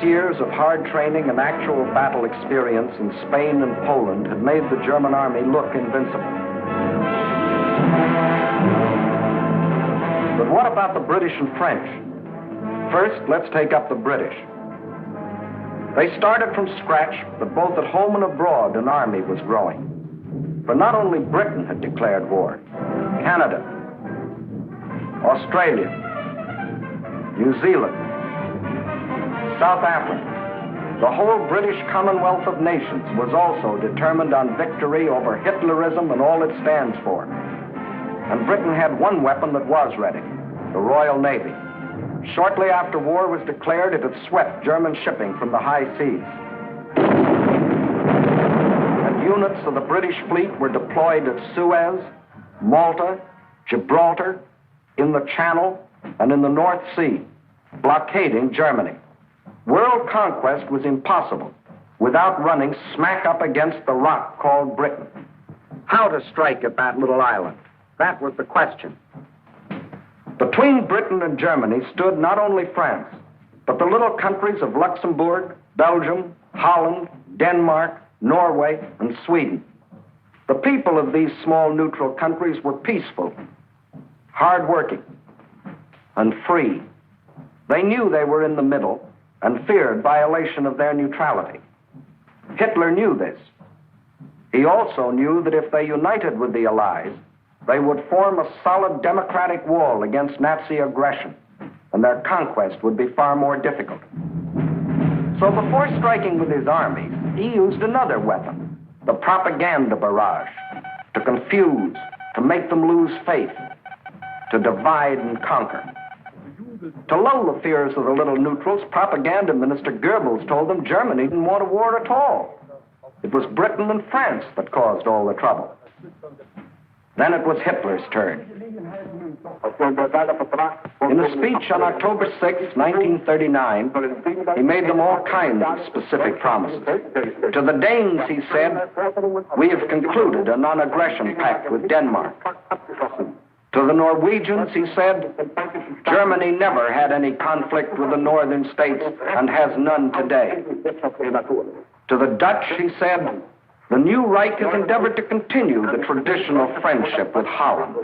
Years of hard training and actual battle experience in Spain and Poland had made the German army look invincible. But what about the British and French? First, let's take up the British. They started from scratch, but both at home and abroad, an army was growing. For not only Britain had declared war, Canada, Australia, New Zealand, South Africa, the whole British Commonwealth of Nations was also determined on victory over Hitlerism and all it stands for. And Britain had one weapon that was ready, the Royal Navy. Shortly after war was declared, it had swept German shipping from the high seas. And units of the British fleet were deployed at Suez, Malta, Gibraltar, in the Channel, and in the North Sea, blockading Germany. World conquest was impossible without running smack up against the rock called Britain. How to strike at that little island? That was the question. Between Britain and Germany stood not only France, but the little countries of Luxembourg, Belgium, Holland, Denmark, Norway, and Sweden. The people of these small neutral countries were peaceful, hard-working, and free. They knew they were in the middle and feared violation of their neutrality. Hitler knew this. He also knew that if they united with the Allies, they would form a solid democratic wall against Nazi aggression, and their conquest would be far more difficult. So before striking with his armies, he used another weapon, the propaganda barrage, to confuse, to make them lose faith, to divide and conquer. To lull the fears of the little neutrals, propaganda minister Goebbels told them Germany didn't want a war at all. It was Britain and France that caused all the trouble. Then it was Hitler's turn. In a speech on October 6, 1939, he made them all kinds of specific promises. To the Danes, he said, "We have concluded a non-aggression pact with Denmark." To the Norwegians, he said, "Germany never had any conflict with the northern states and has none today." To the Dutch, he said, "The new Reich has endeavored to continue the traditional friendship with Holland."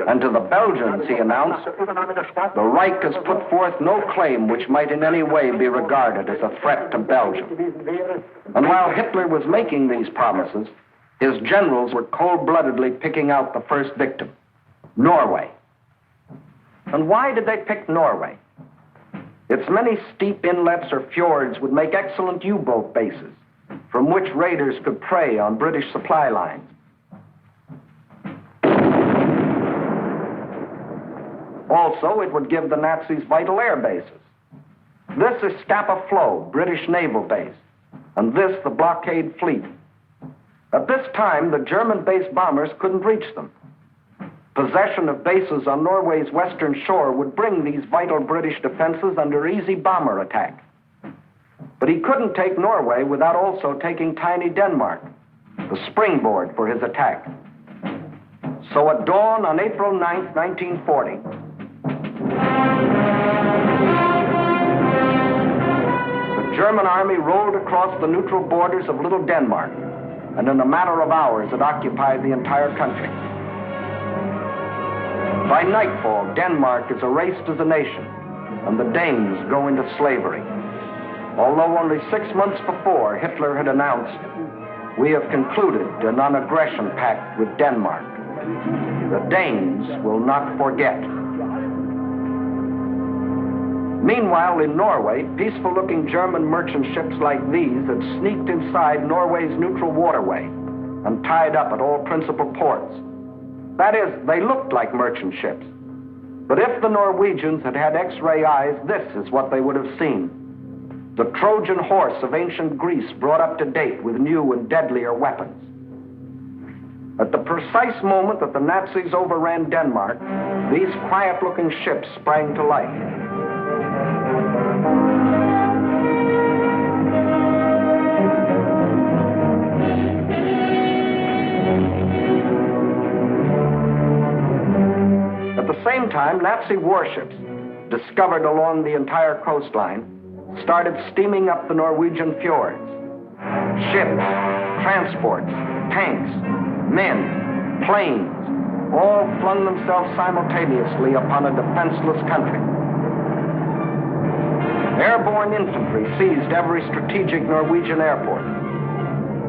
And to the Belgians, he announced, "The Reich has put forth no claim which might in any way be regarded as a threat to Belgium." And while Hitler was making these promises, his generals were cold-bloodedly picking out the first victim, Norway. And why did they pick Norway? Its many steep inlets or fjords would make excellent U-boat bases from which raiders could prey on British supply lines. Also, it would give the Nazis vital air bases. This is Scapa Flow, British naval base, and this the blockade fleet. At this time, the German-based bombers couldn't reach them. Possession of bases on Norway's western shore would bring these vital British defenses under easy bomber attack. But he couldn't take Norway without also taking tiny Denmark, the springboard for his attack. So at dawn on April 9th, 1940, the German army rolled across the neutral borders of Little Denmark, and in a matter of hours it occupied the entire country. By nightfall, Denmark is erased as a nation, and the Danes go into slavery. Although only 6 months before, Hitler had announced, "We have concluded a non-aggression pact with Denmark. The Danes will not forget." Meanwhile, in Norway, peaceful-looking German merchant ships like these had sneaked inside Norway's neutral waterway and tied up at all principal ports. That is, they looked like merchant ships. But if the Norwegians had had X-ray eyes, this is what they would have seen. The Trojan horse of ancient Greece brought up to date with new and deadlier weapons. At the precise moment that the Nazis overran Denmark, these quiet-looking ships sprang to life. At the same time, Nazi warships, discovered along the entire coastline, started steaming up the Norwegian fjords. Ships, transports, tanks, men, planes, all flung themselves simultaneously upon a defenseless country. Airborne infantry seized every strategic Norwegian airport.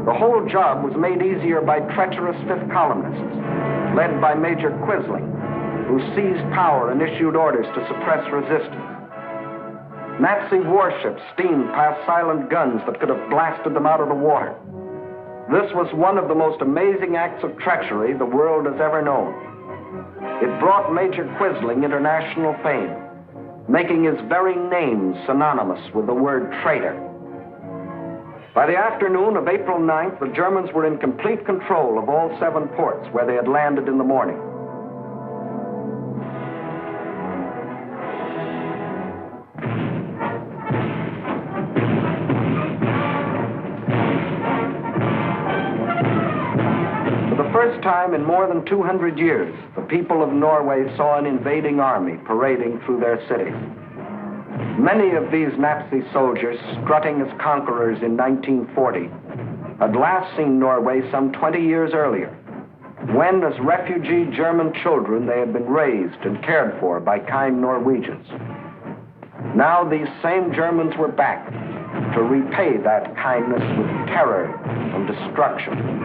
The whole job was made easier by treacherous fifth columnists, led by Major Quisling, who seized power and issued orders to suppress resistance. Nazi warships steamed past silent guns that could have blasted them out of the water. This was one of the most amazing acts of treachery the world has ever known. It brought Major Quisling international fame, making his very name synonymous with the word traitor. By the afternoon of April 9th, the Germans were in complete control of all 7 ports where they had landed in the morning. For the first time in more than 200 years, the people of Norway saw an invading army parading through their cities. Many of these Nazi soldiers, strutting as conquerors in 1940, had last seen Norway some 20 years earlier, when, as refugee German children, they had been raised and cared for by kind Norwegians. Now these same Germans were back to repay that kindness with terror and destruction.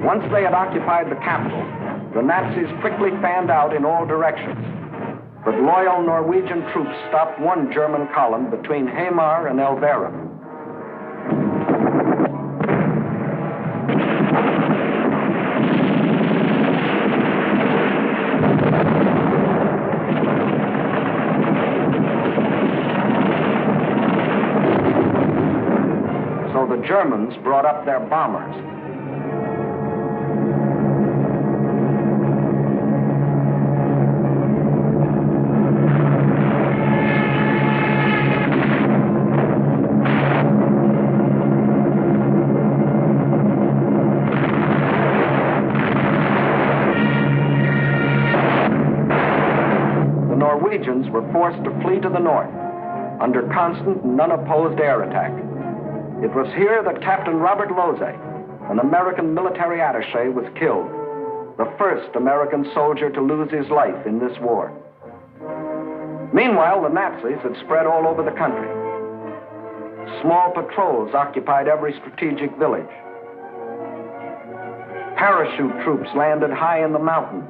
Once they had occupied the capital, the Nazis quickly fanned out in all directions. But loyal Norwegian troops stopped one German column between Hamar and Elverum. So the Germans brought up their bombers. Norwegians were forced to flee to the north under constant and unopposed air attack. It was here that Captain Robert Lose, an American military attaché, was killed, the first American soldier to lose his life in this war. Meanwhile, the Nazis had spread all over the country. Small patrols occupied every strategic village. Parachute troops landed high in the mountains.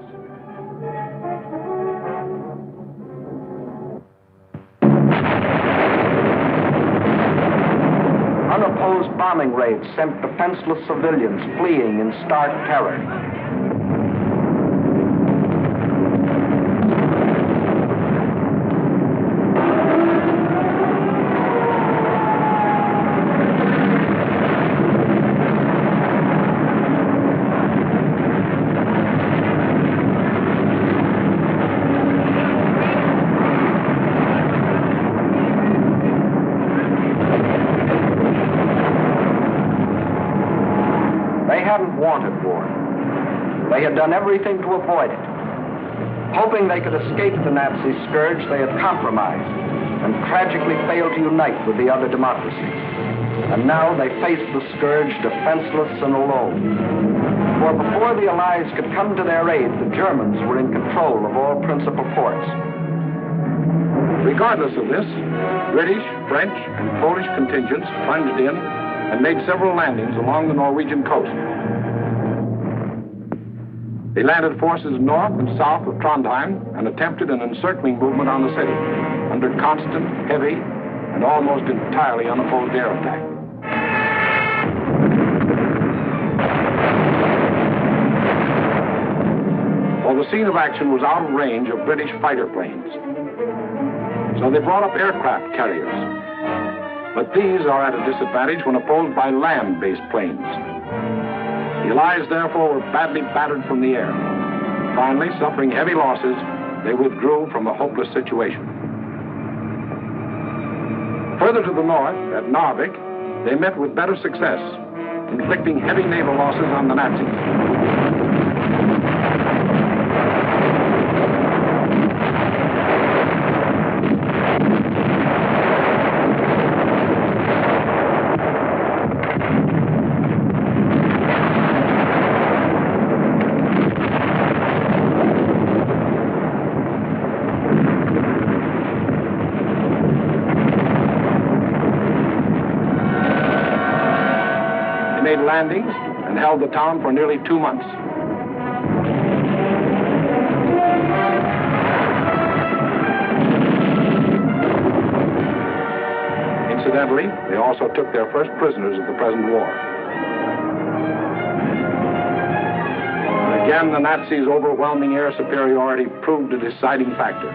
Unopposed bombing raids sent defenseless civilians fleeing in stark terror. They hadn't wanted war. They had done everything to avoid it. Hoping they could escape the Nazi scourge, they had compromised and tragically failed to unite with the other democracies. And now they faced the scourge defenseless and alone. For before the Allies could come to their aid, the Germans were in control of all principal ports. Regardless of this, British, French, and Polish contingents plunged in and made several landings along the Norwegian coast. They landed forces north and south of Trondheim and attempted an encircling movement on the city under constant, heavy, and almost entirely unopposed air attack. Well, the scene of action was out of range of British fighter planes. So they brought up aircraft carriers. But these are at a disadvantage when opposed by land-based planes. The Allies, therefore, were badly battered from the air. Finally, suffering heavy losses, they withdrew from a hopeless situation. Further to the north, at Narvik, they met with better success, inflicting heavy naval losses on the Nazis. Landings and held the town for nearly 2 months. Incidentally, they also took their first prisoners of the present war. Again, the Nazis' overwhelming air superiority proved a deciding factor.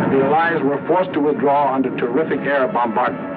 And the Allies were forced to withdraw under terrific air bombardment.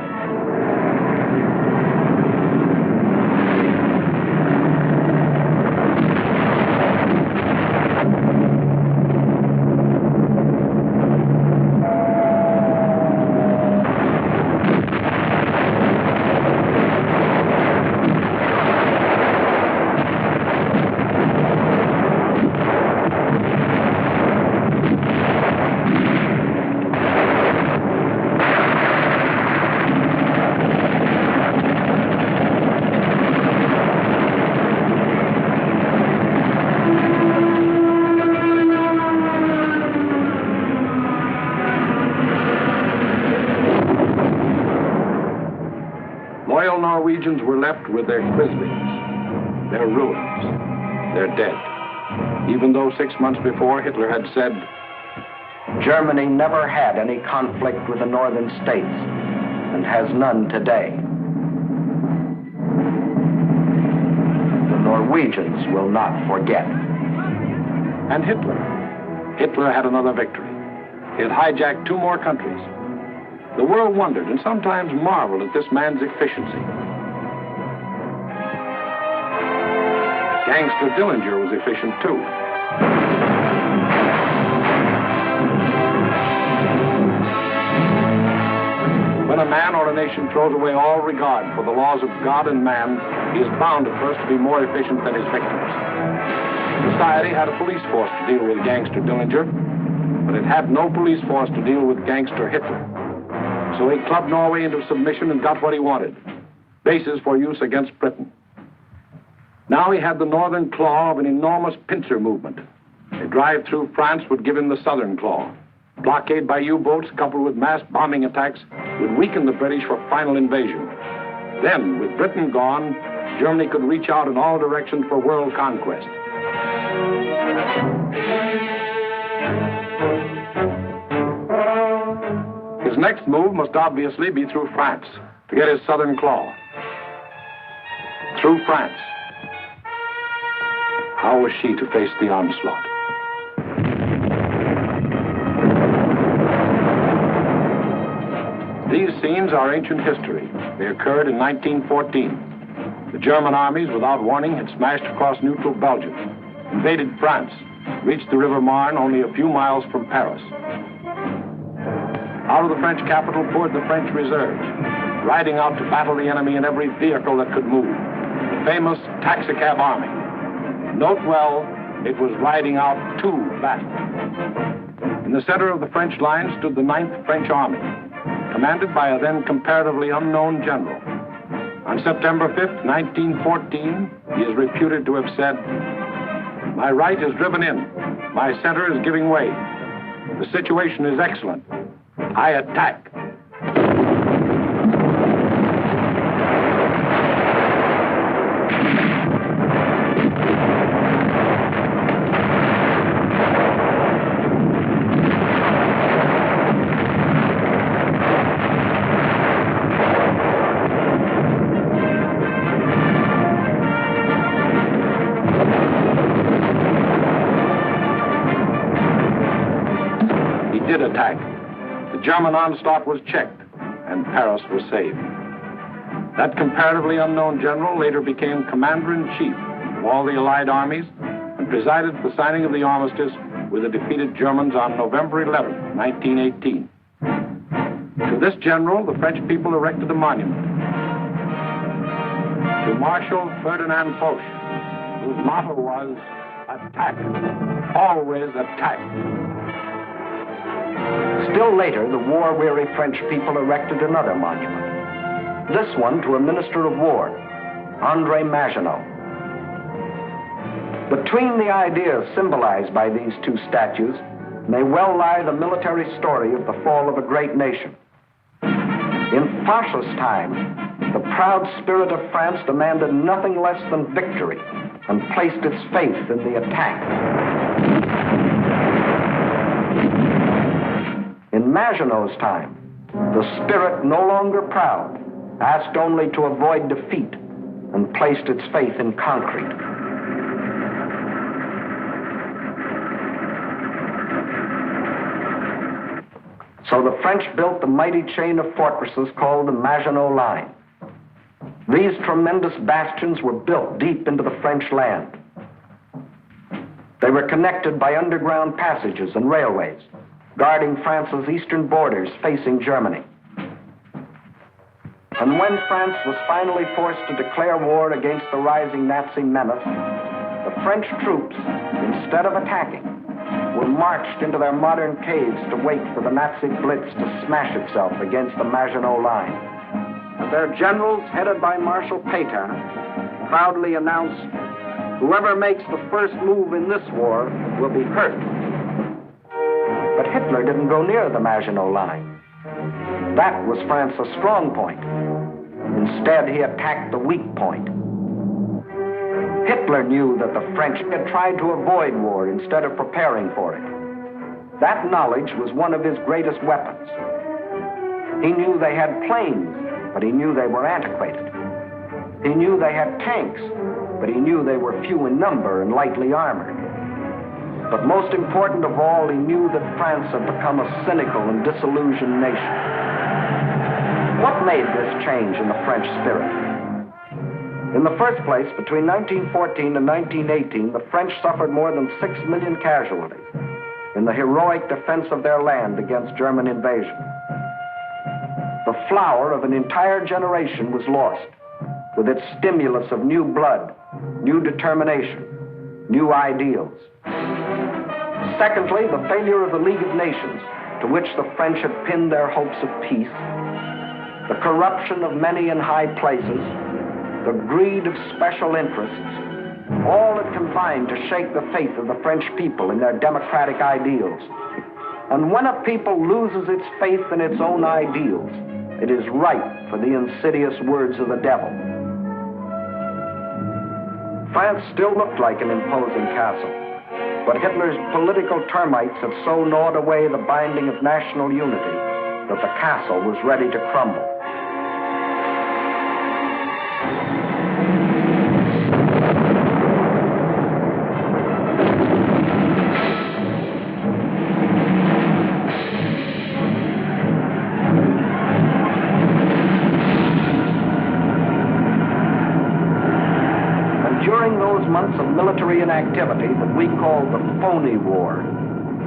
Norwegians were left with their Quislings, their ruins, their dead. Even though 6 months before Hitler had said, Germany never had any conflict with the northern states and has none today. The Norwegians will not forget. And Hitler had another victory. He had hijacked 2 more countries. The world wondered and sometimes marveled at this man's efficiency. Gangster Dillinger was efficient too. When a man or a nation throws away all regard for the laws of God and man, he is bound at first to be more efficient than his victims. Society had a police force to deal with Gangster Dillinger, but it had no police force to deal with Gangster Hitler. So he clubbed Norway into submission and got what he wanted, bases for use against Britain. Now he had the northern claw of an enormous pincer movement. A drive through France would give him the southern claw. Blockade by U-boats coupled with mass bombing attacks would weaken the British for final invasion. Then, with Britain gone, Germany could reach out in all directions for world conquest. His next move must obviously be through France to get his southern claw. Through France. How was she to face the onslaught? These scenes are ancient history. They occurred in 1914. The German armies, without warning, had smashed across neutral Belgium, invaded France, reached the River Marne only a few miles from Paris. Out of the French capital poured the French reserves, riding out to battle the enemy in every vehicle that could move. famous taxicab army. Note well, it was riding out to battle. In the center of the French line stood the 9th French Army, commanded by a then comparatively unknown general. On September 5th, 1914, he is reputed to have said, "My right is driven in. My center is giving way. The situation is excellent. I attack." Did attack. The German onslaught was checked, and Paris was saved. That comparatively unknown general later became commander-in-chief of all the Allied armies and presided at the signing of the armistice with the defeated Germans on November 11, 1918. To this general, the French people erected a monument. To Marshal Ferdinand Foch, whose motto was, "Attack, always attack." Still later, the war-weary French people erected another monument. This one to a minister of war, André Maginot. Between the ideas symbolized by these two statues may well lie the military story of the fall of a great nation. In Foch's time, the proud spirit of France demanded nothing less than victory and placed its faith in the attack. In Maginot's time, the spirit, no longer proud, asked only to avoid defeat and placed its faith in concrete. So the French built the mighty chain of fortresses called the Maginot Line. These tremendous bastions were built deep into the French land. They were connected by underground passages and railways, guarding France's eastern borders facing Germany. And when France was finally forced to declare war against the rising Nazi menace, the French troops, instead of attacking, were marched into their modern caves to wait for the Nazi blitz to smash itself against the Maginot Line. And their generals, headed by Marshal Pétain, proudly announced, "Whoever makes the first move in this war will be hurt." But Hitler didn't go near the Maginot Line. That was France's strong point. Instead, he attacked the weak point. Hitler knew that the French had tried to avoid war instead of preparing for it. That knowledge was one of his greatest weapons. He knew they had planes, but he knew they were antiquated. He knew they had tanks, but he knew they were few in number and lightly armored. But most important of all, he knew that France had become a cynical and disillusioned nation. What made this change in the French spirit? In the first place, between 1914 and 1918, the French suffered more than 6 million casualties in the heroic defense of their land against German invasion. The flower of an entire generation was lost, with its stimulus of new blood, new determination, new ideals. Secondly, the failure of the League of Nations, to which the French had pinned their hopes of peace, the corruption of many in high places, the greed of special interests, all had combined to shake the faith of the French people in their democratic ideals. And when a people loses its faith in its own ideals, it is ripe for the insidious words of the devil. France still looked like an imposing castle, but Hitler's political termites had so gnawed away the binding of national unity that the castle was ready to crumble. Months of military inactivity that we call the Phony War,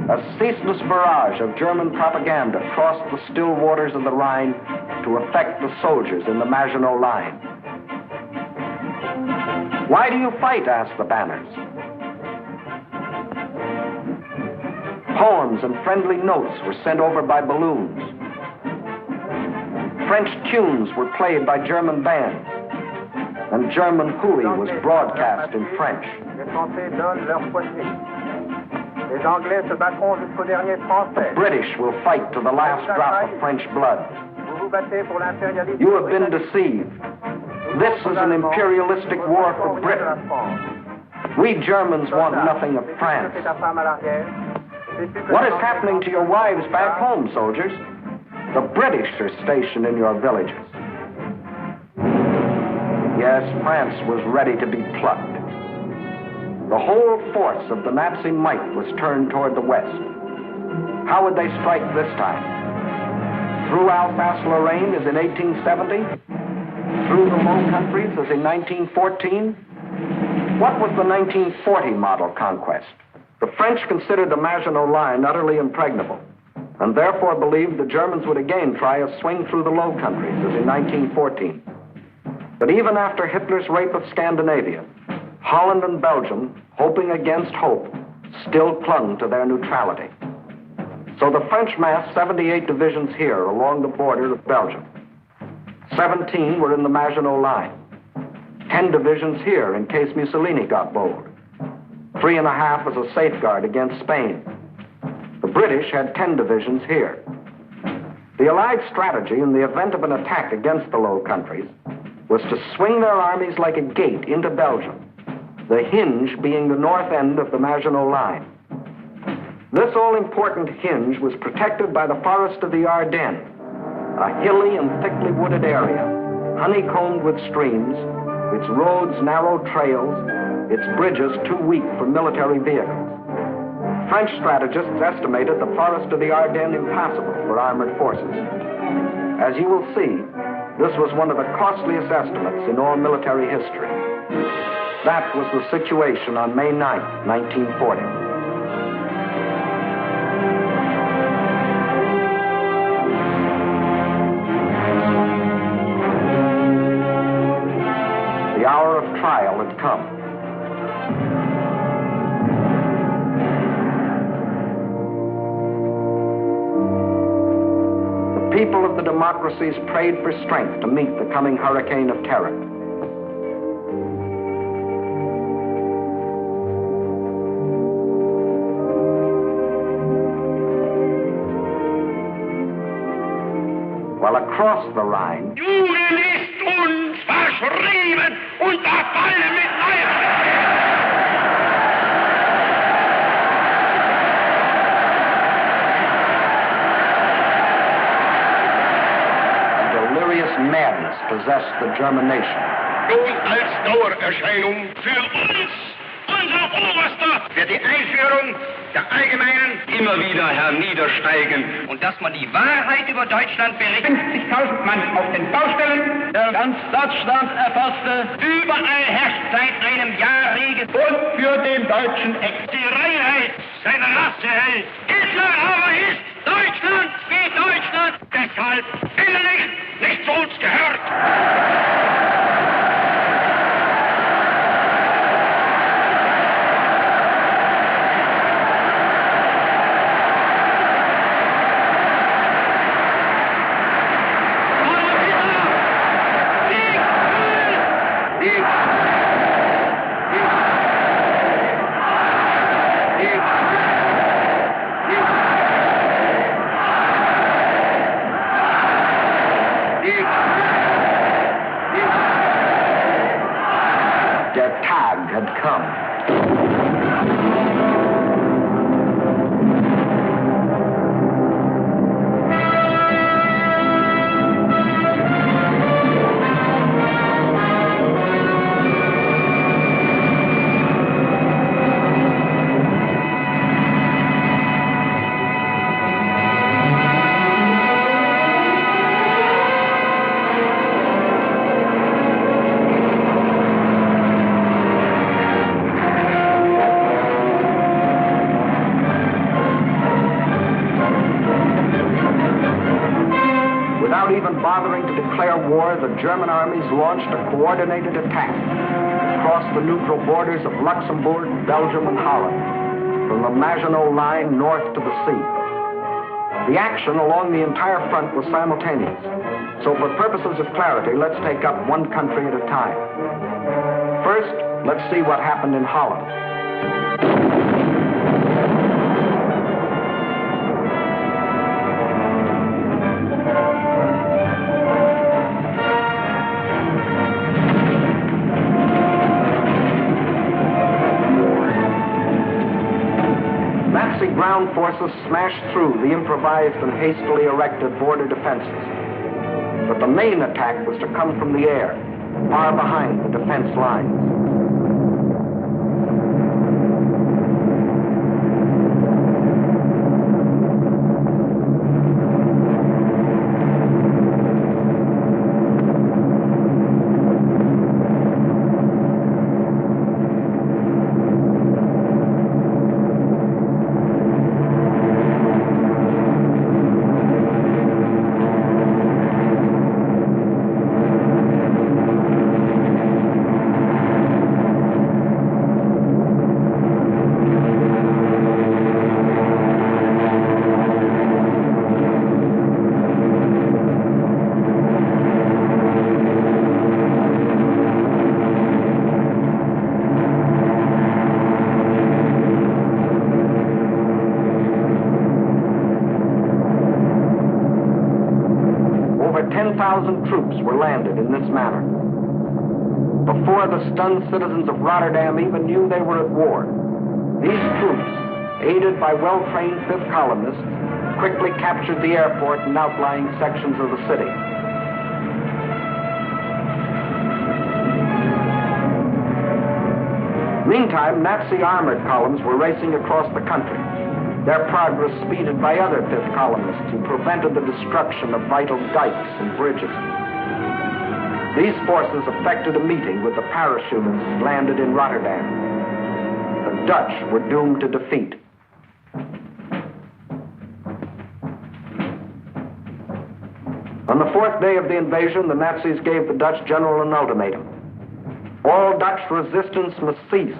a ceaseless barrage of German propaganda crossed the still waters of the Rhine to affect the soldiers in the Maginot Line. Why do you fight? Asked the banners. Poems and friendly notes were sent over by balloons. French tunes were played by German bands, and German hooey was broadcast in French. The British will fight to the last drop of French blood. You have been deceived. This is an imperialistic war for Britain. We Germans want nothing of France. What is happening to your wives back home, soldiers? The British are stationed in your villages. Yes, France was ready to be plucked. The whole force of the Nazi might was turned toward the west. How would they strike this time? Through Alsace-Lorraine as in 1870? Through the Low Countries as in 1914? What was the 1940 model conquest? The French considered the Maginot Line utterly impregnable, and therefore believed the Germans would again try a swing through the Low Countries as in 1914. But even after Hitler's rape of Scandinavia, Holland and Belgium, hoping against hope, still clung to their neutrality. So the French massed 78 divisions here along the border of Belgium. 17 were in the Maginot Line. 10 divisions here in case Mussolini got bold. 3.5 as a safeguard against Spain. The British had 10 divisions here. The Allied strategy in the event of an attack against the Low Countries was to swing their armies like a gate into Belgium, the hinge being the north end of the Maginot Line. This all-important hinge was protected by the forest of the Ardennes, a hilly and thickly wooded area, honeycombed with streams, its roads narrow trails, its bridges too weak for military vehicles. French strategists estimated the forest of the Ardennes impassable for armored forces. As you will see, this was one of the costliest estimates in all military history. That was the situation on May 9th, 1940. The hour of trial had come. The people of the democracies prayed for strength to meet the coming hurricane of terror. While across the Rhine, Juden ist uns verschrieben und verfallen mit Leib. delirious madness possessed the German nation. Nun als Dauererscheinung für uns, unser Oberster, wird die Einführung der Allgemeinen immer wieder herniedersteigen. Und dass man die Wahrheit über Deutschland berichtet. 50.000 Mann auf den Baustellen, der ganz Deutschland erfasste. Überall herrscht seit einem Jahr Regen. Und für den deutschen Ex. Die Reinheit seiner Rasse hält. Hitler aber ist Deutschland wie Deutschland. Deshalb innerlich nicht zu uns gehört. Der Tag had come. Without even bothering to declare war, the German armies launched a coordinated attack across the neutral borders of Luxembourg, Belgium, and Holland, from the Maginot Line north to the sea. The action along the entire front was simultaneous. So for purposes of clarity, let's take up one country at a time. First, let's see what happened in Holland. Nazi ground forces smashed through the improvised and hastily erected border defenses. But the main attack was to come from the air, far behind the defense lines. Over 10,000 troops were landed in this manner. Before the stunned citizens of Rotterdam even knew they were at war, these troops, aided by well-trained fifth columnists, quickly captured the airport and outlying sections of the city. Meantime, Nazi armored columns were racing across the country, their progress speeded by other fifth columnists who prevented the destruction of vital dikes and bridges. These forces effected a meeting with the parachutists landed in Rotterdam. The Dutch were doomed to defeat. On the fourth day of the invasion, the Nazis gave the Dutch general an ultimatum. All Dutch resistance must cease,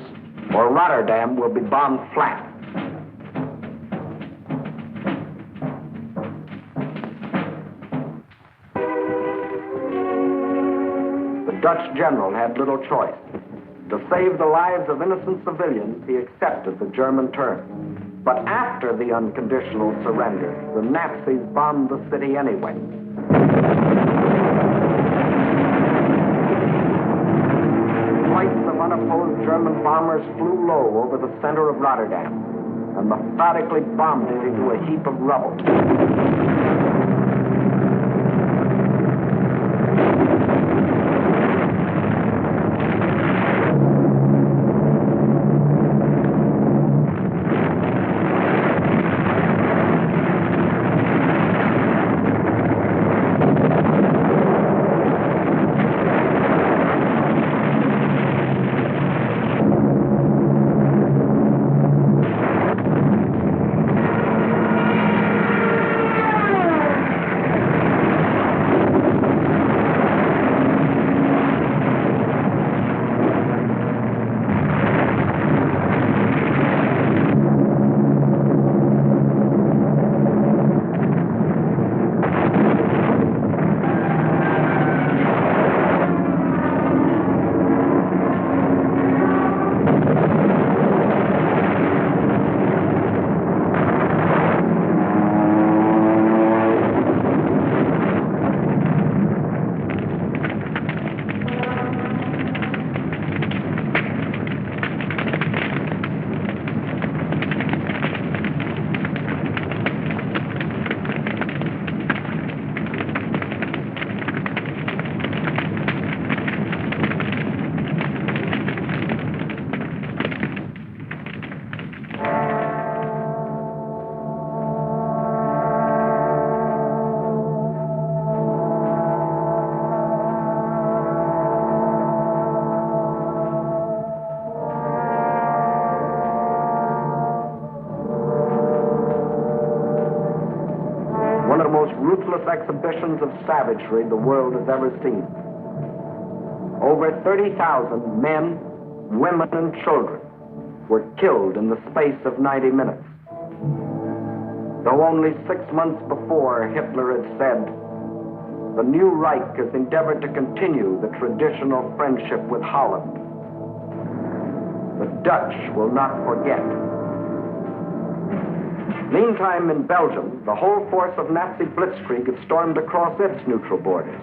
or Rotterdam will be bombed flat. The Dutch general had little choice. To save the lives of innocent civilians, he accepted the German terms. But after the unconditional surrender, the Nazis bombed the city anyway. Flights of unopposed German bombers flew low over the center of Rotterdam and methodically bombed it into a heap of rubble. Ruthless exhibitions of savagery the world has ever seen. Over 30,000 men, women and children were killed in the space of 90 minutes. Though only 6 months before Hitler had said, the new Reich has endeavored to continue the traditional friendship with Holland. The Dutch will not forget. Meantime, in Belgium, the whole force of Nazi blitzkrieg had stormed across its neutral borders.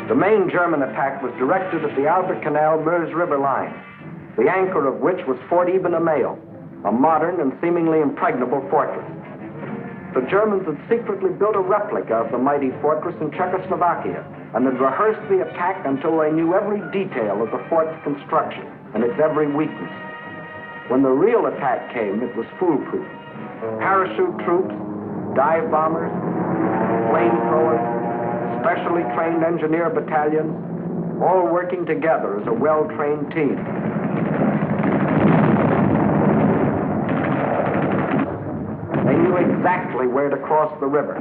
The main German attack was directed at the Albert Canal-Meuse River line, the anchor of which was Fort Eben-Emael, a modern and seemingly impregnable fortress. The Germans had secretly built a replica of the mighty fortress in Czechoslovakia and had rehearsed the attack until they knew every detail of the fort's construction and its every weakness. When the real attack came, it was foolproof. Parachute troops, dive bombers, flamethrowers, specially trained engineer battalions, all working together as a well-trained team. They knew exactly where to cross the river.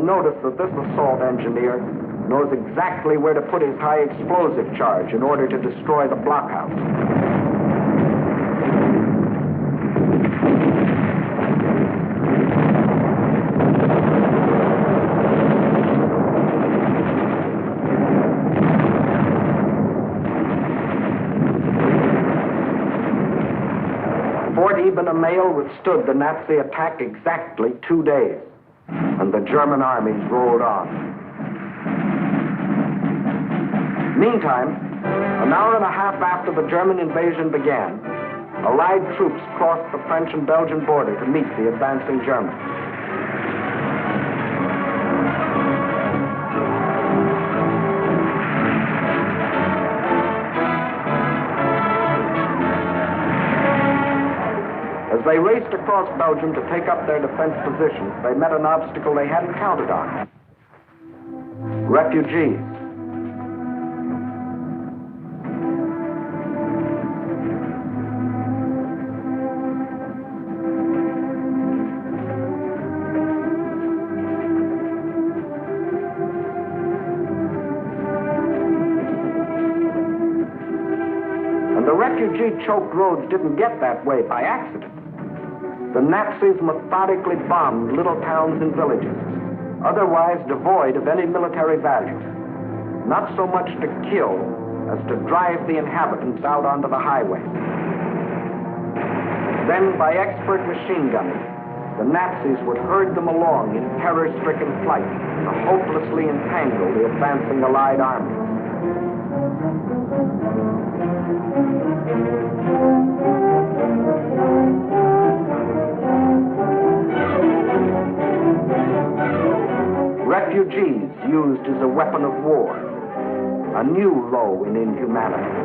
Notice that this assault engineer knows exactly where to put his high explosive charge in order to destroy the blockhouse. Fort Eben-Emael withstood the Nazi attack exactly 2 days. And the German armies rolled on. Meantime, an hour and a half after the German invasion began, Allied troops crossed the French and Belgian border to meet the advancing Germans. As they raced across Belgium to take up their defense positions, they met an obstacle they hadn't counted on. Refugees. And the refugee-choked roads didn't get that way by accident. The Nazis methodically bombed little towns and villages, otherwise devoid of any military value, not so much to kill as to drive the inhabitants out onto the highways. Then, by expert machine gunning, the Nazis would herd them along in terror-stricken flight to hopelessly entangle the advancing Allied armies. Refugees used as a weapon of war, a new low in inhumanity.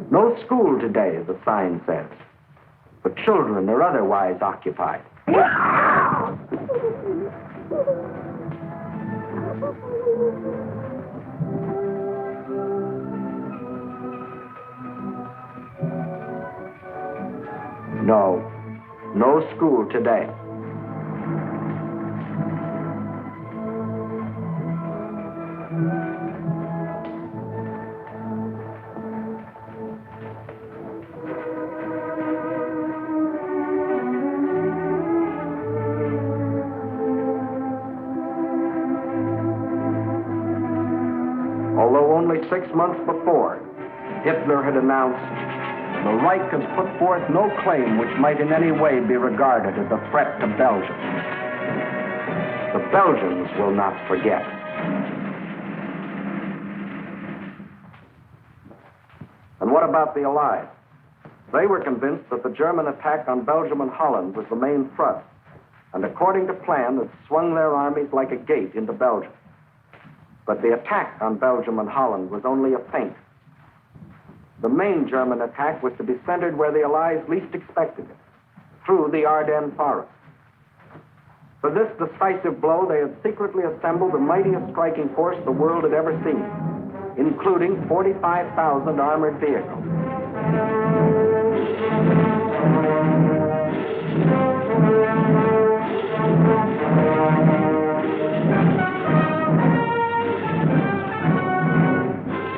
No school today, the sign says. The children are otherwise occupied. No school today. Although only 6 months before, Hitler had announced, "The Reich has put forth no claim which might in any way be regarded as a threat to Belgium. The Belgians will not forget." And what about the Allies? They were convinced that the German attack on Belgium and Holland was the main thrust, and according to plan, had swung their armies like a gate into Belgium. But the attack on Belgium and Holland was only a feint. The main German attack was to be centered where the Allies least expected it, through the Ardennes forest. For this decisive blow, they had secretly assembled the mightiest striking force the world had ever seen, including 45,000 armored vehicles.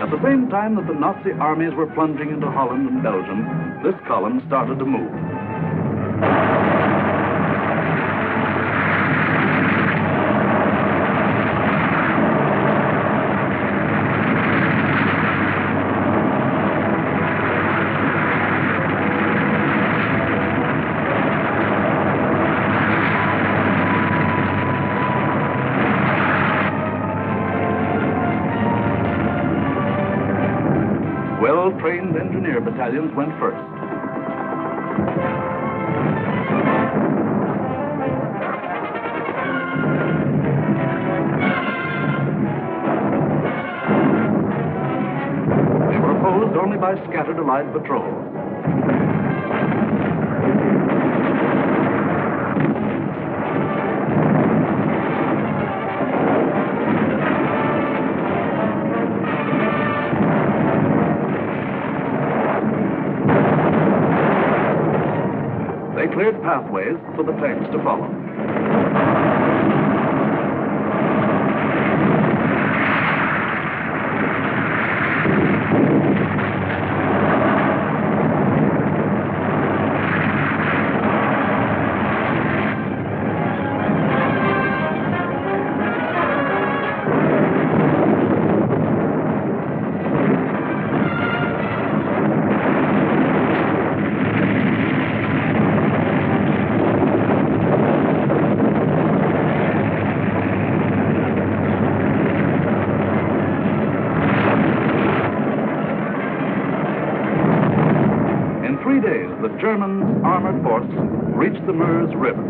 At the same time that the Nazi armies were plunging into Holland and Belgium, this column started to move. Well-trained engineer battalions went first. They were opposed only by scattered Allied patrols. They cleared pathways for the tanks to follow. The German armored force reached the Meuse River,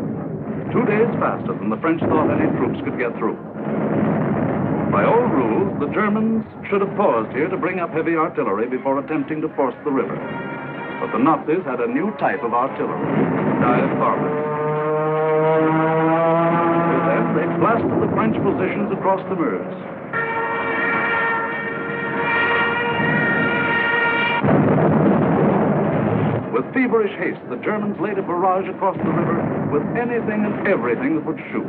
2 days faster than the French thought any troops could get through. By old rules, the Germans should have paused here to bring up heavy artillery before attempting to force the river. But the Nazis had a new type of artillery, dive bombers. With them, they blasted the French positions across the Meuse. With feverish haste, the Germans laid a barrage across the river with anything and everything that would shoot.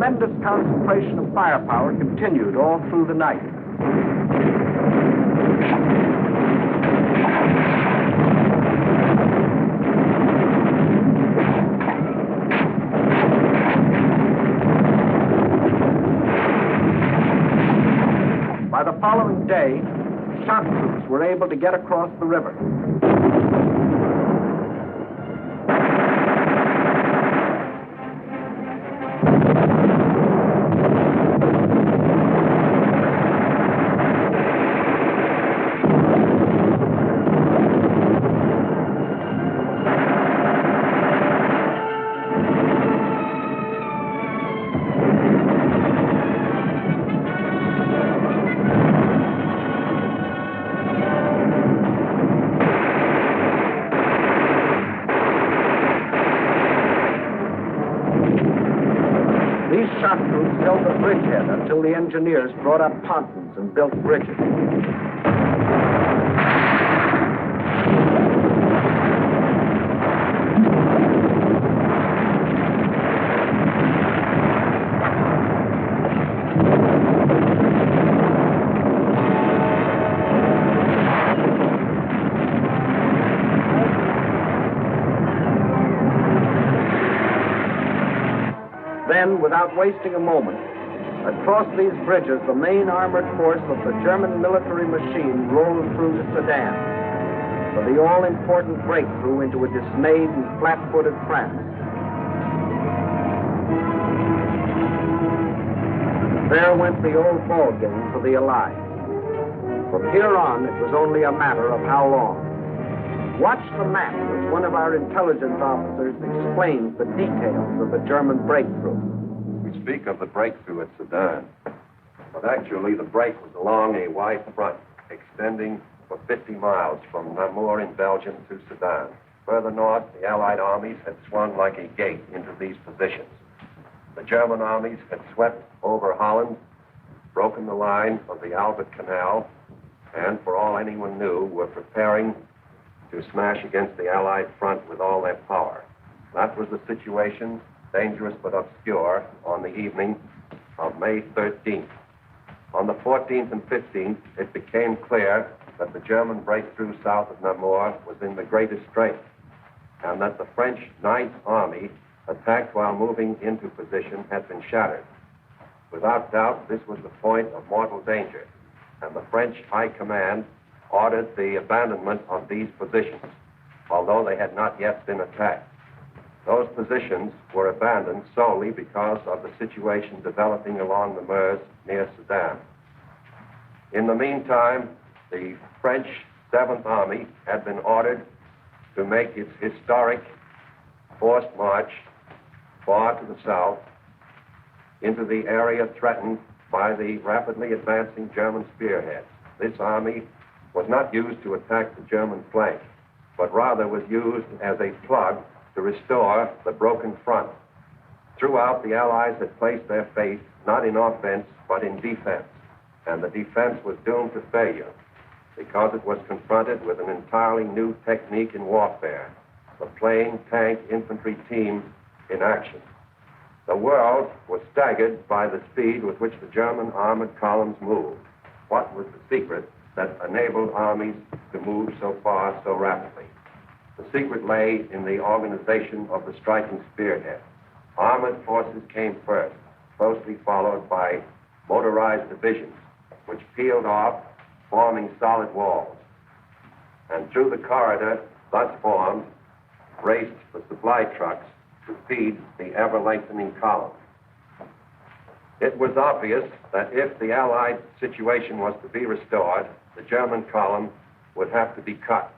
Tremendous concentration of firepower continued all through the night. By the following day, shock troops were able to get across the river. Shock troops held the bridgehead until the engineers brought up pontons and built bridges. Then, without wasting a moment, across these bridges, the main armored force of the German military machine rolled through to Sedan for the all-important breakthrough into a dismayed and flat-footed France. There went the old ball game for the Allies. From here on, it was only a matter of how long. Watch the map as one of our intelligence officers explains the details of the German breakthrough. We speak of the breakthrough at Sedan, but actually the break was along a wide front extending for 50 miles from Namur in Belgium to Sedan. Further north, the Allied armies had swung like a gate into these positions. The German armies had swept over Holland, broken the line of the Albert Canal, and for all anyone knew, were preparing to smash against the Allied front with all their power. That was the situation, dangerous but obscure, on the evening of May 13th. On the 14th and 15th, it became clear that the German breakthrough south of Namur was in the greatest strength, and that the French Ninth Army, attacked while moving into position, had been shattered. Without doubt, this was the point of mortal danger, and the French High Command ordered the abandonment of these positions, although they had not yet been attacked. Those positions were abandoned solely because of the situation developing along the Meuse near Sedan. In the meantime, the French 7th Army had been ordered to make its historic forced march far to the south into the area threatened by the rapidly advancing German spearheads. This army was not used to attack the German flank, but rather was used as a plug to restore the broken front. Throughout, the Allies had placed their faith not in offense, but in defense, and the defense was doomed to failure because it was confronted with an entirely new technique in warfare, the plain tank infantry team in action. The world was staggered by the speed with which the German armored columns moved. What was the secret that enabled armies to move so far so rapidly? The secret lay in the organization of the striking spearhead. Armored forces came first, closely followed by motorized divisions, which peeled off, forming solid walls. And through the corridor thus formed raced the supply trucks to feed the ever-lengthening column. It was obvious that if the Allied situation was to be restored, the German column would have to be cut.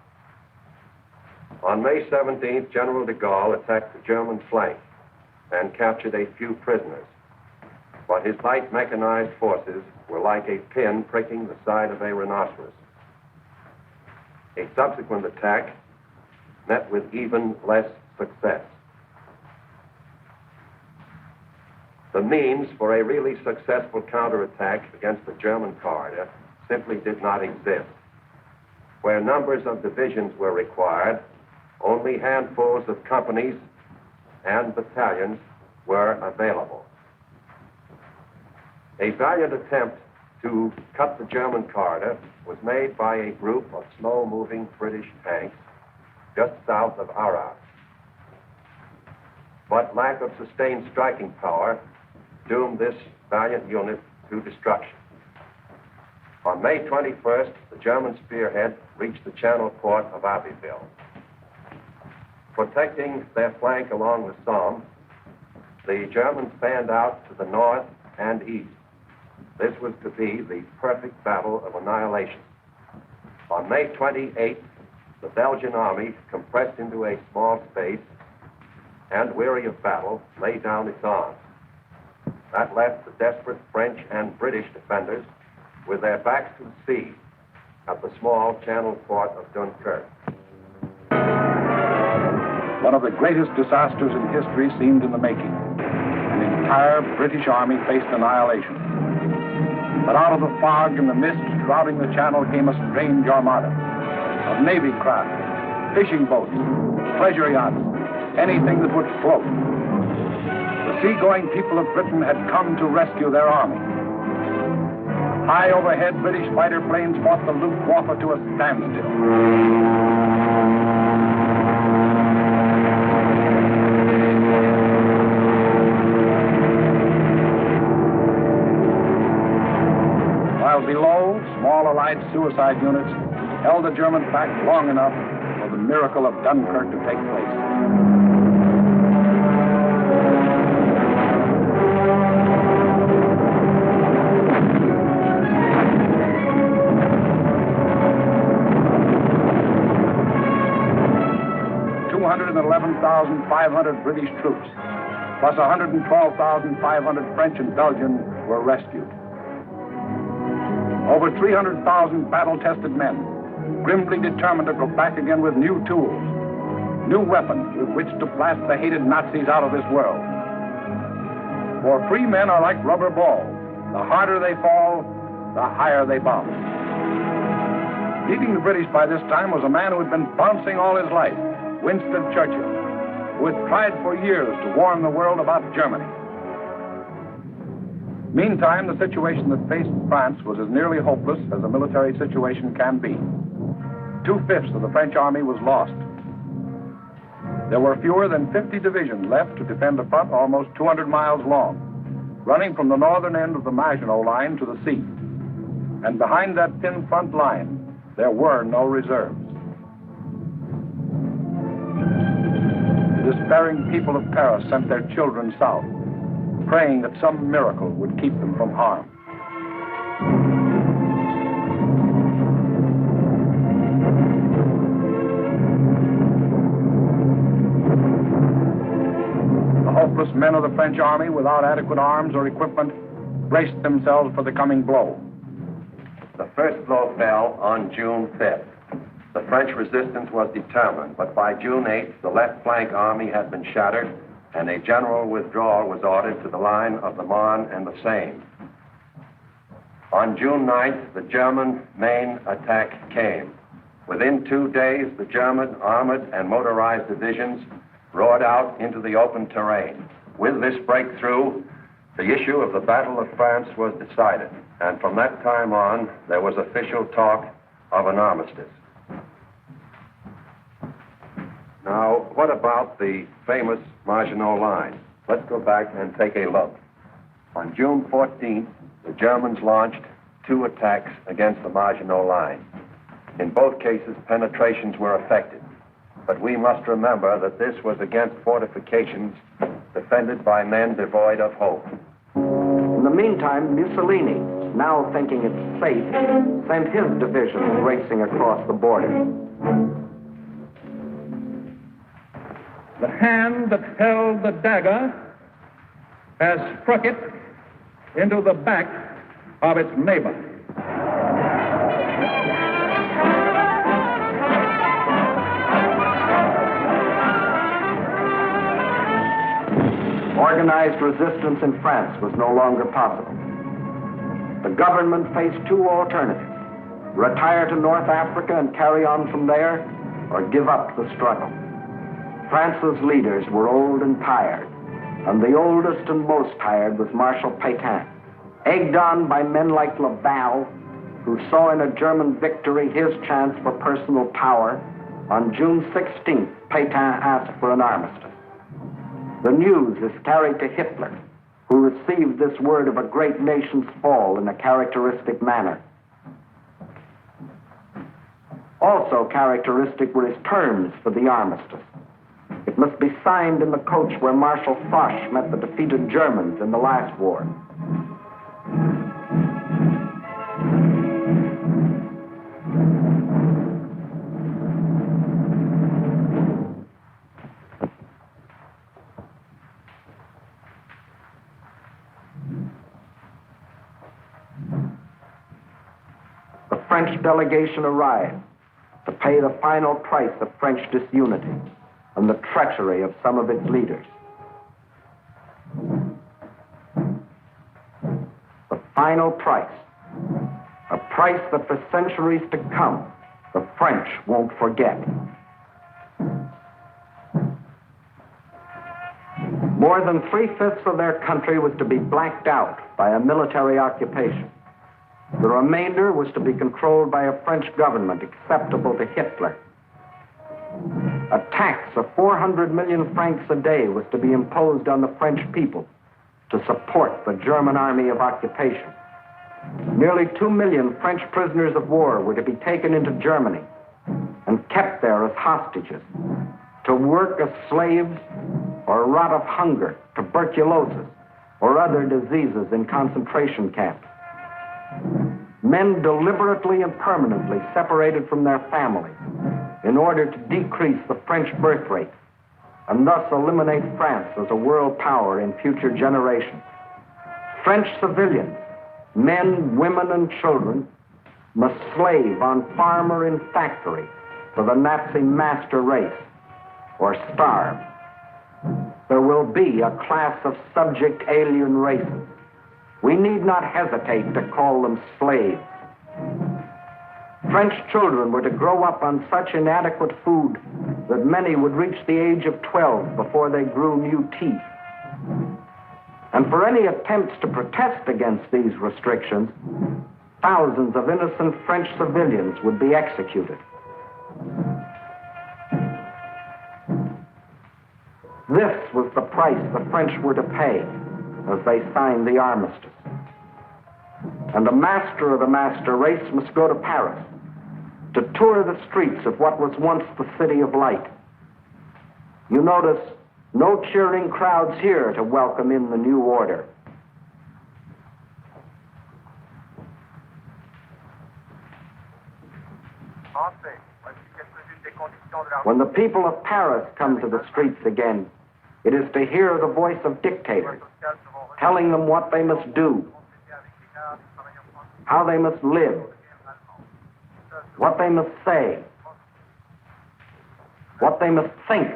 On May 17th, General de Gaulle attacked the German flank and captured a few prisoners. But his light mechanized forces were like a pin pricking the side of a rhinoceros. A subsequent attack met with even less success. The means for a really successful counterattack against the German corridor simply did not exist. Where numbers of divisions were required, only handfuls of companies and battalions were available. A valiant attempt to cut the German corridor was made by a group of slow-moving British tanks just south of Arras. But lack of sustained striking power doomed this valiant unit to destruction. On May 21st, the German spearhead reached the channel port of Abbeville. Protecting their flank along the Somme, the Germans fanned out to the north and east. This was to be the perfect battle of annihilation. On May 28th, the Belgian army, compressed into a small space and weary of battle, laid down its arms. That left the desperate French and British defenders with their backs to the sea at the small channel port of Dunkirk. One of the greatest disasters in history seemed in the making. An entire British army faced annihilation. But out of the fog and the mist shrouding the channel came a strange armada of Navy craft, fishing boats, pleasure yachts, anything that would float. The seagoing people of Britain had come to rescue their army. High overhead, British fighter planes fought the Luftwaffe to a standstill. While below, small Allied suicide units held the Germans back long enough for the miracle of Dunkirk to take place. $211,500 British troops, plus 112,500 French and Belgian, were rescued. Over 300,000 battle-tested men, grimly determined to go back again with new tools, new weapons with which to blast the hated Nazis out of this world. For free men are like rubber balls. The harder they fall, the higher they bounce. Leading the British by this time was a man who had been bouncing all his life, Winston Churchill, who had tried for years to warn the world about Germany. Meantime, the situation that faced France was as nearly hopeless as a military situation can be. 2/5 of the French army was lost. There were fewer than 50 divisions left to defend a front almost 200 miles long, running from the northern end of the Maginot Line to the sea. And behind that thin front line, there were no reserves. The despairing people of Paris sent their children south, praying that some miracle would keep them from harm. The hopeless men of the French army, without adequate arms or equipment, braced themselves for the coming blow. The first blow fell on June 5th. The French resistance was determined, but by June 8th, the left flank army had been shattered, and a general withdrawal was ordered to the line of the Marne and the Seine. On June 9th, the German main attack came. Within 2 days, the German armored and motorized divisions roared out into the open terrain. With this breakthrough, the issue of the Battle of France was decided, and from that time on, there was official talk of an armistice. Now, what about the famous Maginot Line? Let's go back and take a look. On June 14th, the Germans launched 2 attacks against the Maginot Line. In both cases, penetrations were effected. But we must remember that this was against fortifications defended by men devoid of hope. In the meantime, Mussolini, now thinking it's safe, sent his division racing across the border. The hand that held the dagger has struck it into the back of its neighbor. Organized resistance in France was no longer possible. The government faced 2 alternatives: retire to North Africa and carry on from there, or give up the struggle. France's leaders were old and tired, and the oldest and most tired was Marshal Pétain. Egged on by men like Laval, who saw in a German victory his chance for personal power, on June 16th, Pétain asked for an armistice. The news is carried to Hitler, who received this word of a great nation's fall in a characteristic manner. Also characteristic were his terms for the armistice. It must be signed in the coach where Marshal Foch met the defeated Germans in the last war. The French delegation arrived to pay the final price of French disunity and the treachery of some of its leaders. The final price, a price that for centuries to come, the French won't forget. More than 3/5 of their country was to be blacked out by a military occupation. The remainder was to be controlled by a French government acceptable to Hitler. A tax of 400 million francs a day was to be imposed on the French people to support the German army of occupation. Nearly 2 million French prisoners of war were to be taken into Germany and kept there as hostages, to work as slaves or rot of hunger, tuberculosis, or other diseases in concentration camps. Men deliberately and permanently separated from their families in order to decrease the French birth rate and thus eliminate France as a world power in future generations. French civilians, men, women, and children, must slave on farm or in factory for the Nazi master race or starve. There will be a class of subject alien races. We need not hesitate to call them slaves. French children were to grow up on such inadequate food that many would reach the age of 12 before they grew new teeth. And for any attempts to protest against these restrictions, thousands of innocent French civilians would be executed. This was the price the French were to pay as they signed the armistice. And the master of the master race must go to Paris to tour the streets of what was once the City of Light. You notice no cheering crowds here to welcome in the new order. When the people of Paris come to the streets again, it is to hear the voice of dictators telling them what they must do, how they must live, what they must say, what they must think,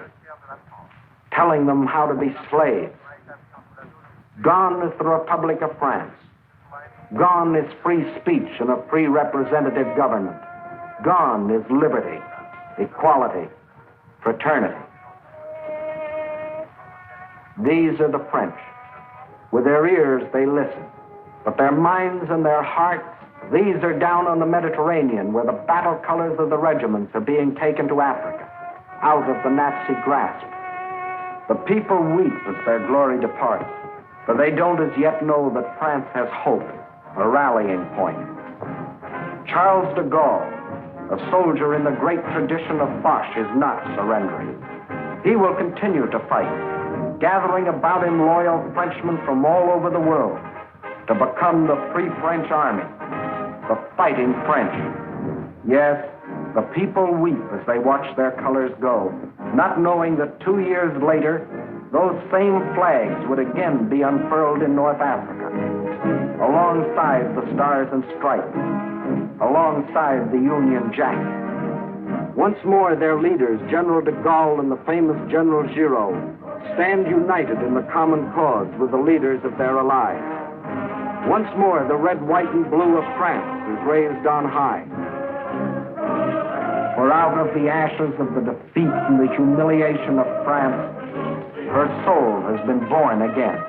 telling them how to be slaves. Gone is the Republic of France. Gone is free speech and a free representative government. Gone is liberty, equality, fraternity. These are the French. With their ears, they listen. But their minds and their hearts, these are down on the Mediterranean, where the battle colors of the regiments are being taken to Africa, out of the Nazi grasp. The people weep as their glory departs, for they don't as yet know that France has hope, a rallying point. Charles de Gaulle, a soldier in the great tradition of Foch, is not surrendering. He will continue to fight, gathering about him loyal Frenchmen from all over the world to become the Free French Army, the Fighting French. Yes, the people weep as they watch their colors go, not knowing that 2 years later, those same flags would again be unfurled in North Africa, alongside the Stars and Stripes, alongside the Union Jack. Once more, their leaders, General de Gaulle and the famous General Giraud, stand united in the common cause with the leaders of their allies. Once more, the red, white, and blue of France is raised on high. For out of the ashes of the defeat and the humiliation of France, her soul has been born again.